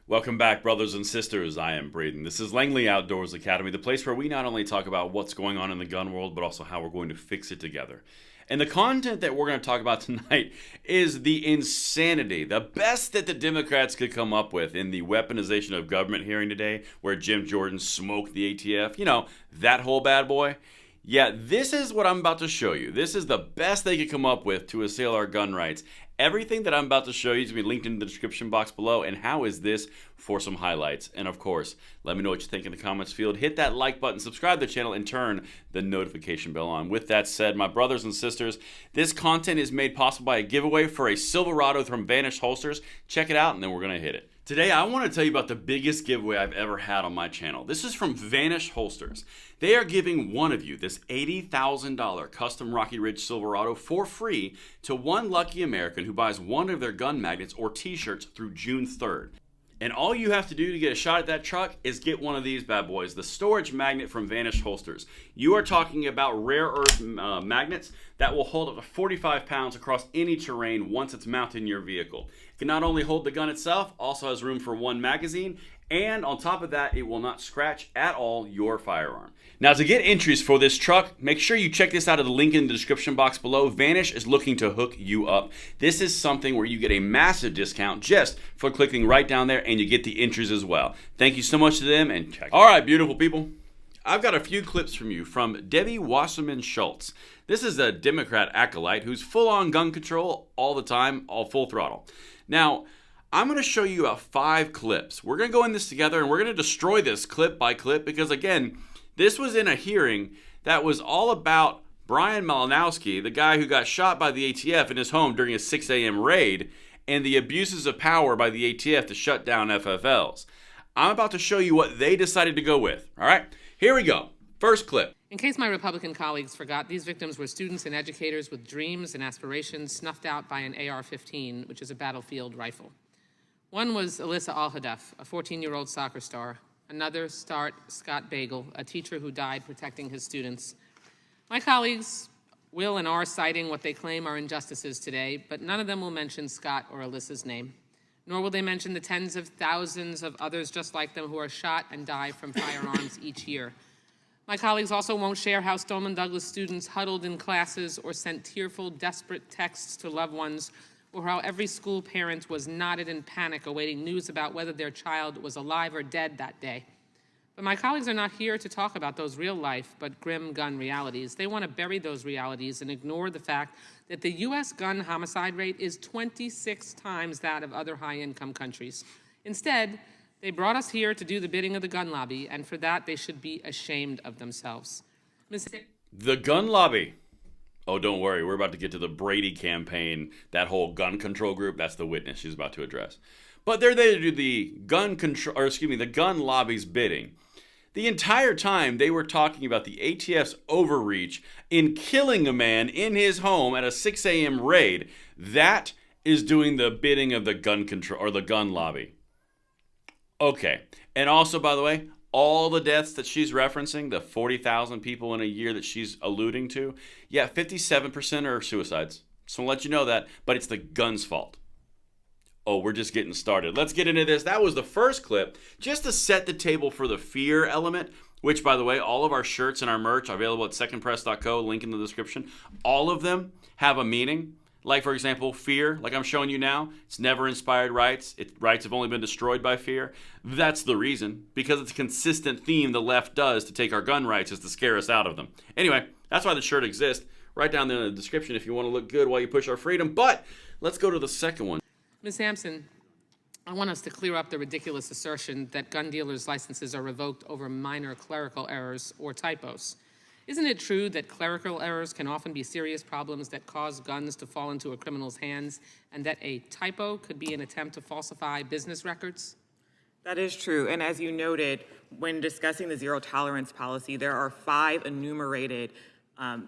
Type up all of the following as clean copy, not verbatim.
Welcome back, brothers and sisters. I am Braden. This is Langley Outdoors Academy, the place where we not only talk about what's going on in the gun world, but also how we're going to fix it together. And the content that we're going to talk about tonight is the insanity, the best that the Democrats could come up with in the weaponization of government hearing today, where Jim Jordan smoked the ATF. You know, that whole bad boy. Yeah, this is what I'm about to show you. This is the best they could come up with to assail our gun rights. Everything that I'm about to show you is going to be linked in the description box below. And how is this for some highlights? And of course, let me know what you think in the comments field. Hit that like button, subscribe to the channel, and turn the notification bell on. With that said, my brothers and sisters, this content is made possible by a giveaway for a Silverado from Vanish Holsters. Check it out, and then we're going to hit it. Today, I want to tell you about the biggest giveaway I've ever had on my channel. This is from Vanish Holsters. They are giving one of you this $80,000 custom Rocky Ridge Silverado for free to one lucky American who buys one of their gun magnets or t-shirts through June 3rd. And all you have to do to get a shot at that truck is get one of these bad boys, the storage magnet from Vanish Holsters. You are talking about rare earth magnets that will hold up to 45 pounds across any terrain once it's mounted in your vehicle. It can not only hold the gun itself, also has room for one magazine, and on top of that, it will not scratch at all your firearm. Now, to get entries for this truck, make sure you check this out at the link in the description box below. Vanish is looking to hook you up. This is something where you get a massive discount just for clicking right down there, and you get the entries as well. Thank you so much to them, and check. All right, beautiful people. I've got a few clips from you from Debbie Wasserman Schultz. This is a Democrat acolyte who's full on gun control all the time, all full throttle. Now, I'm going to show you 5 clips. We're going to go in this together, and we're going to destroy this clip by clip because, again, this was in a hearing that was all about Brian Malinowski, the guy who got shot by the ATF in his home during a 6 a.m. raid, and the abuses of power by the ATF to shut down FFLs. I'm about to show you what they decided to go with. All right, here we go. First clip. In case my Republican colleagues forgot, these victims were students and educators with dreams and aspirations snuffed out by an AR-15, which is a battlefield rifle. One was Alyssa Al-Hadaf, a 14-year-old soccer star. Another, Scott Bagel, a teacher who died protecting his students. My colleagues will and are citing what they claim are injustices today, but none of them will mention Scott or Alyssa's name, nor will they mention the tens of thousands of others just like them who are shot and die from firearms each year. My colleagues also won't share how Stoneman Douglas students huddled in classes or sent tearful, desperate texts to loved ones, or how every school parent was knotted in panic awaiting news about whether their child was alive or dead that day. But my colleagues are not here to talk about those real-life but grim gun realities. They want to bury those realities and ignore the fact that the U.S. gun homicide rate is 26 times that of other high-income countries. Instead, they brought us here to do the bidding of the gun lobby, and for that, they should be ashamed of themselves. The gun lobby. Oh, don't worry. We're about to get to the Brady campaign, that whole gun control group. That's the witness she's about to address. But they're there to do the the gun lobby's bidding. The entire time they were talking about the ATF's overreach in killing a man in his home at a 6 a.m. raid. That is doing the bidding of the gun control or the gun lobby. Okay. And also, by the way, all the deaths that she's referencing, the 40,000 people in a year that she's alluding to, yeah, 57% are suicides. So I'll let you know that, but it's the gun's fault. Oh, we're just getting started. Let's get into this. That was the first clip, just to set the table for the fear element, which, by the way, all of our shirts and our merch are available at secondpress.co, link in the description. All of them have a meaning. Like, for example, fear, like I'm showing you now, it's never inspired rights. Rights have only been destroyed by fear. That's the reason, because it's a consistent theme the left does to take our gun rights is to scare us out of them. Anyway, that's why the shirt exists. Right down there in the description if you want to look good while you push our freedom. But let's go to the second one. Ms. Hampson, I want us to clear up the ridiculous assertion that gun dealers' licenses are revoked over minor clerical errors or typos. Isn't it true that clerical errors can often be serious problems that cause guns to fall into a criminal's hands, and that a typo could be an attempt to falsify business records? That is true. And as you noted, when discussing the zero tolerance policy, there are 5 enumerated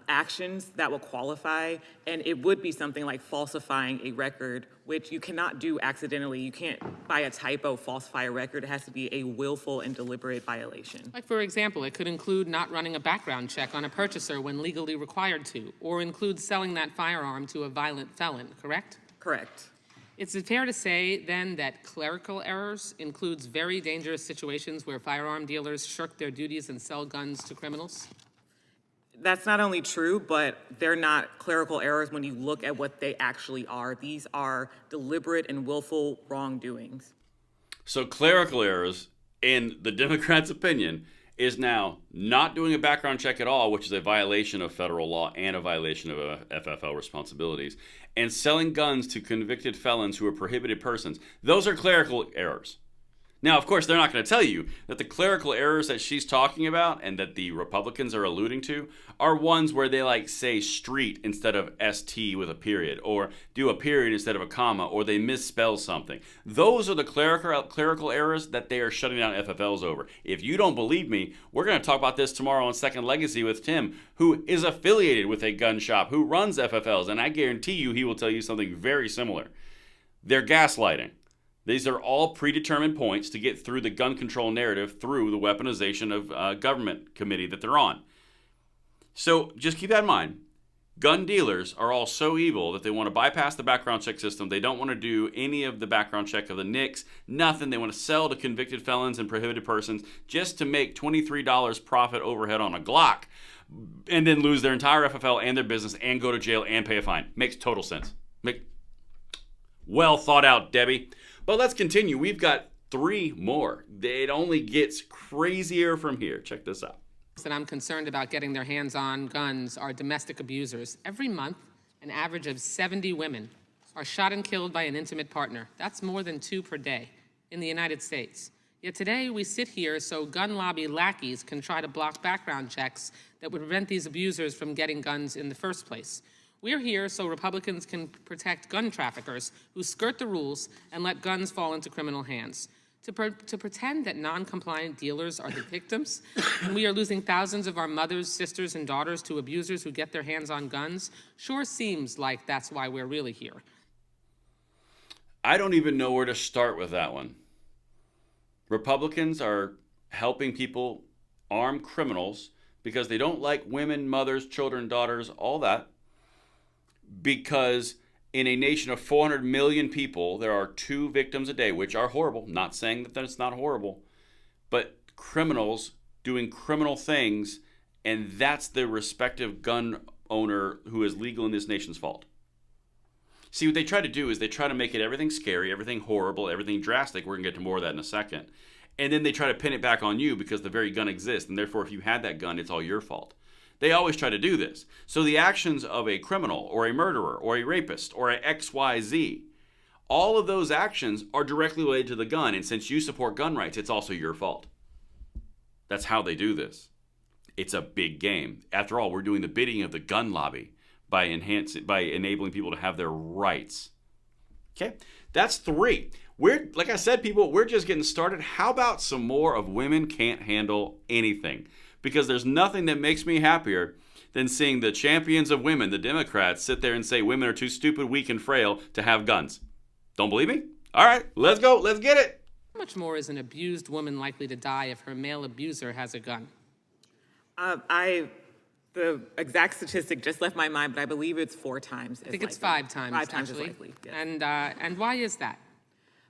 actions that will qualify, and it would be something like falsifying a record, which you cannot do accidentally. You can't, by a typo, falsify a record. It has to be a willful and deliberate violation. Like, for example, it could include not running a background check on a purchaser when legally required to, or include selling that firearm to a violent felon, correct? Correct. Is it fair to say, then, that clerical errors includes very dangerous situations where firearm dealers shirk their duties and sell guns to criminals? That's not only true, but they're not clerical errors when you look at what they actually are. These are deliberate and willful wrongdoings. So clerical errors, in the Democrats' opinion, is now not doing a background check at all, which is a violation of federal law and a violation of FFL responsibilities, and selling guns to convicted felons who are prohibited persons. Those are clerical errors. Now, of course, they're not going to tell you that the clerical errors that she's talking about and that the Republicans are alluding to are ones where they say street instead of ST with a period, or do a period instead of a comma, or they misspell something. Those are the clerical errors that they are shutting down FFLs over. If you don't believe me, we're going to talk about this tomorrow on Second Legacy with Tim, who is affiliated with a gun shop, who runs FFLs, and I guarantee you he will tell you something very similar. They're gaslighting. These are all predetermined points to get through the gun control narrative through the weaponization of government committee that they're on. So just keep that in mind. Gun dealers are all so evil that they want to bypass the background check system. They don't want to do any of the background check of the NICS, nothing. They want to sell to convicted felons and prohibited persons just to make $23 profit overhead on a Glock and then lose their entire FFL and their business and go to jail and pay a fine. Makes total sense. Well thought out, Debbie. But let's continue. We've got 3 more. It only gets crazier from here. Check this out. That I'm concerned about getting their hands on guns are domestic abusers. Every month, an average of 70 women are shot and killed by an intimate partner. That's more than 2 per day in the United States. Yet today we sit here so gun lobby lackeys can try to block background checks that would prevent these abusers from getting guns in the first place. We're here so Republicans can protect gun traffickers who skirt the rules and let guns fall into criminal hands. To pretend that non-compliant dealers are the victims, and we are losing thousands of our mothers, sisters, and daughters to abusers who get their hands on guns, sure seems like that's why we're really here. I don't even know where to start with that one. Republicans are helping people arm criminals because they don't like women, mothers, children, daughters, all that. Because in a nation of 400 million people, there are 2 victims a day, which are horrible. Not saying that it's not horrible, but criminals doing criminal things, and that's the respective gun owner who is legal in this nation's fault. See, what they try to do is they try to make it everything scary, everything horrible, everything drastic. We're going to get to more of that in a second. And then they try to pin it back on you because the very gun exists, and therefore if you had that gun, it's all your fault. They always try to do this. So the actions of a criminal or a murderer or a rapist or a XYZ, all of those actions are directly related to the gun. And since you support gun rights, it's also your fault. That's how they do this. It's a big game. After all, we're doing the bidding of the gun lobby by enabling people to have their rights. Okay, that's 3. Like I said, people, we're just getting started. How about some more of women can't handle anything? Because there's nothing that makes me happier than seeing the champions of women, the Democrats, sit there and say women are too stupid, weak, and frail to have guns. Don't believe me? All right, let's go. Let's get it. How much more is an abused woman likely to die if her male abuser has a gun? The exact statistic just left my mind, but I believe it's 4 times. I think it's 5 times, 5 times actually. as likely, yes. And why is that?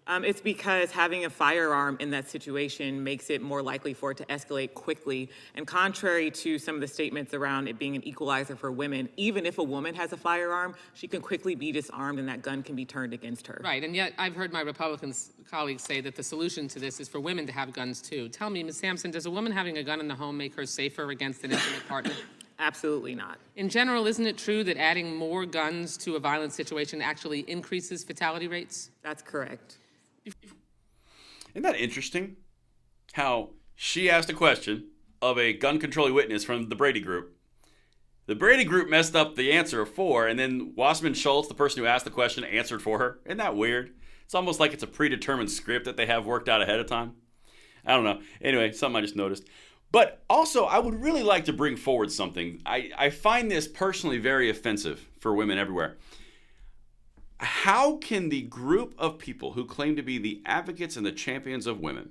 It's because having a firearm in that situation makes it more likely for it to escalate quickly. And contrary to some of the statements around it being an equalizer for women, even if a woman has a firearm, she can quickly be disarmed and that gun can be turned against her. Right, and yet I've heard my Republican colleagues say that the solution to this is for women to have guns too. Tell me, Ms. Sampson, does a woman having a gun in the home make her safer against an intimate partner? Absolutely not. In general, isn't it true that adding more guns to a violent situation actually increases fatality rates? That's correct. Isn't that interesting? How she asked a question of a gun controlling witness from the Brady Group. The Brady Group messed up the answer of 4, and then Wasserman Schultz, the person who asked the question, answered for her. Isn't that weird? It's almost like it's a predetermined script that they have worked out ahead of time. I don't know. Anyway, something I just noticed. But also, I would really like to bring forward something. I find this personally very offensive for women everywhere. How can the group of people who claim to be the advocates and the champions of women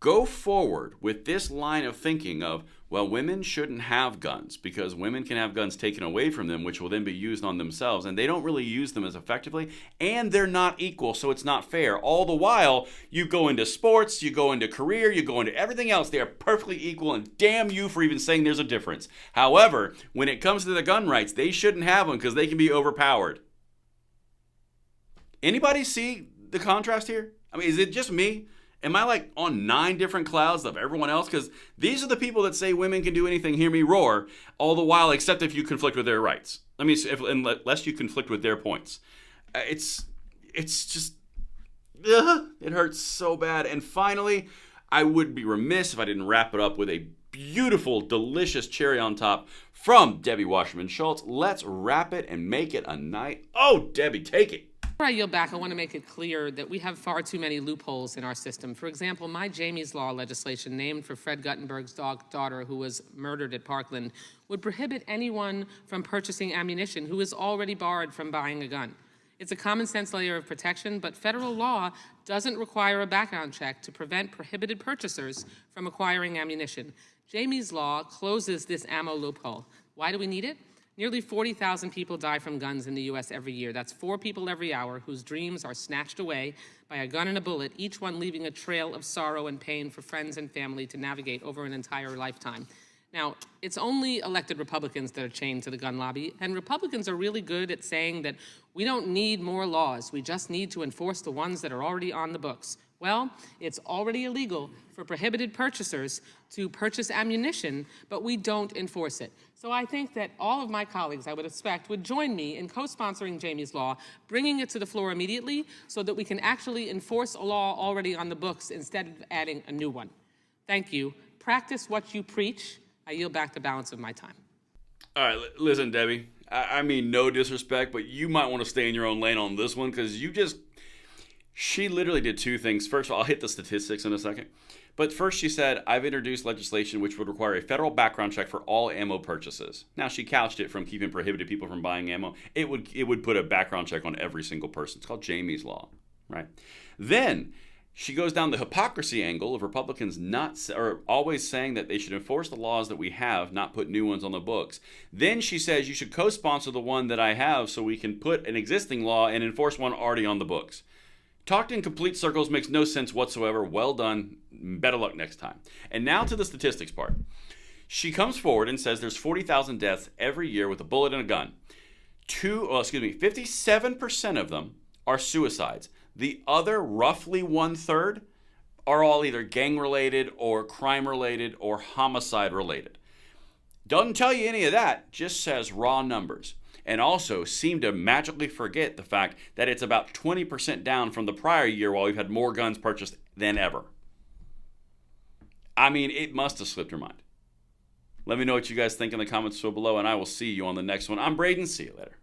go forward with this line of thinking of, well, women shouldn't have guns because women can have guns taken away from them, which will then be used on themselves, and they don't really use them as effectively, and they're not equal, so it's not fair. All the while, you go into sports, you go into career, you go into everything else, they are perfectly equal, and damn you for even saying there's a difference. However, when it comes to the gun rights, they shouldn't have them because they can be overpowered. Anybody see the contrast here? I mean, is it just me? Am I like on 9 different clouds of everyone else? Because these are the people that say women can do anything, hear me roar, all the while, except if you conflict with their rights. I mean, unless you conflict with their points. It's just, it hurts so bad. And finally, I would be remiss if I didn't wrap it up with a beautiful, delicious cherry on top from Debbie Wasserman Schultz. Let's wrap it and make it a night. Oh, Debbie, take it. Before I yield back, I want to make it clear that we have far too many loopholes in our system. For example, my Jamie's Law legislation, named for Fred Guttenberg's daughter who was murdered at Parkland, would prohibit anyone from purchasing ammunition who is already barred from buying a gun. It's a common sense layer of protection, but federal law doesn't require a background check to prevent prohibited purchasers from acquiring ammunition. Jamie's Law closes this ammo loophole. Why do we need it? Nearly 40,000 people die from guns in the U.S. every year. That's 4 people every hour whose dreams are snatched away by a gun and a bullet, each one leaving a trail of sorrow and pain for friends and family to navigate over an entire lifetime. Now, it's only elected Republicans that are chained to the gun lobby, and Republicans are really good at saying that we don't need more laws, we just need to enforce the ones that are already on the books. Well, it's already illegal for prohibited purchasers to purchase ammunition, but we don't enforce it. So I think that all of my colleagues, I would expect, would join me in co-sponsoring Jamie's Law, bringing it to the floor immediately so that we can actually enforce a law already on the books instead of adding a new one. Thank you. Practice what you preach. I yield back the balance of my time. All right, listen, Debbie. I mean, no disrespect, but you might want to stay in your own lane on this one because she literally did 2 things. First of all, I'll hit the statistics in a second. But first she said, I've introduced legislation which would require a federal background check for all ammo purchases. Now, she couched it from keeping prohibited people from buying ammo. It would put a background check on every single person. It's called Jamie's Law, right? Then she goes down the hypocrisy angle of Republicans always saying that they should enforce the laws that we have, not put new ones on the books. Then she says you should co-sponsor the one that I have so we can put an existing law and enforce one already on the books. Talked in complete circles, makes no sense whatsoever. Well done. Better luck next time. And now to the statistics part. She comes forward and says there's 40,000 deaths every year with a bullet and a gun. 57% of them are suicides. The other roughly 1/3 are all either gang-related or crime-related or homicide-related. Doesn't tell you any of that, just says raw numbers. And also seem to magically forget the fact that it's about 20% down from the prior year while we've had more guns purchased than ever. I mean, it must have slipped her mind. Let me know what you guys think in the comments below, and I will see you on the next one. I'm Braden. See you later.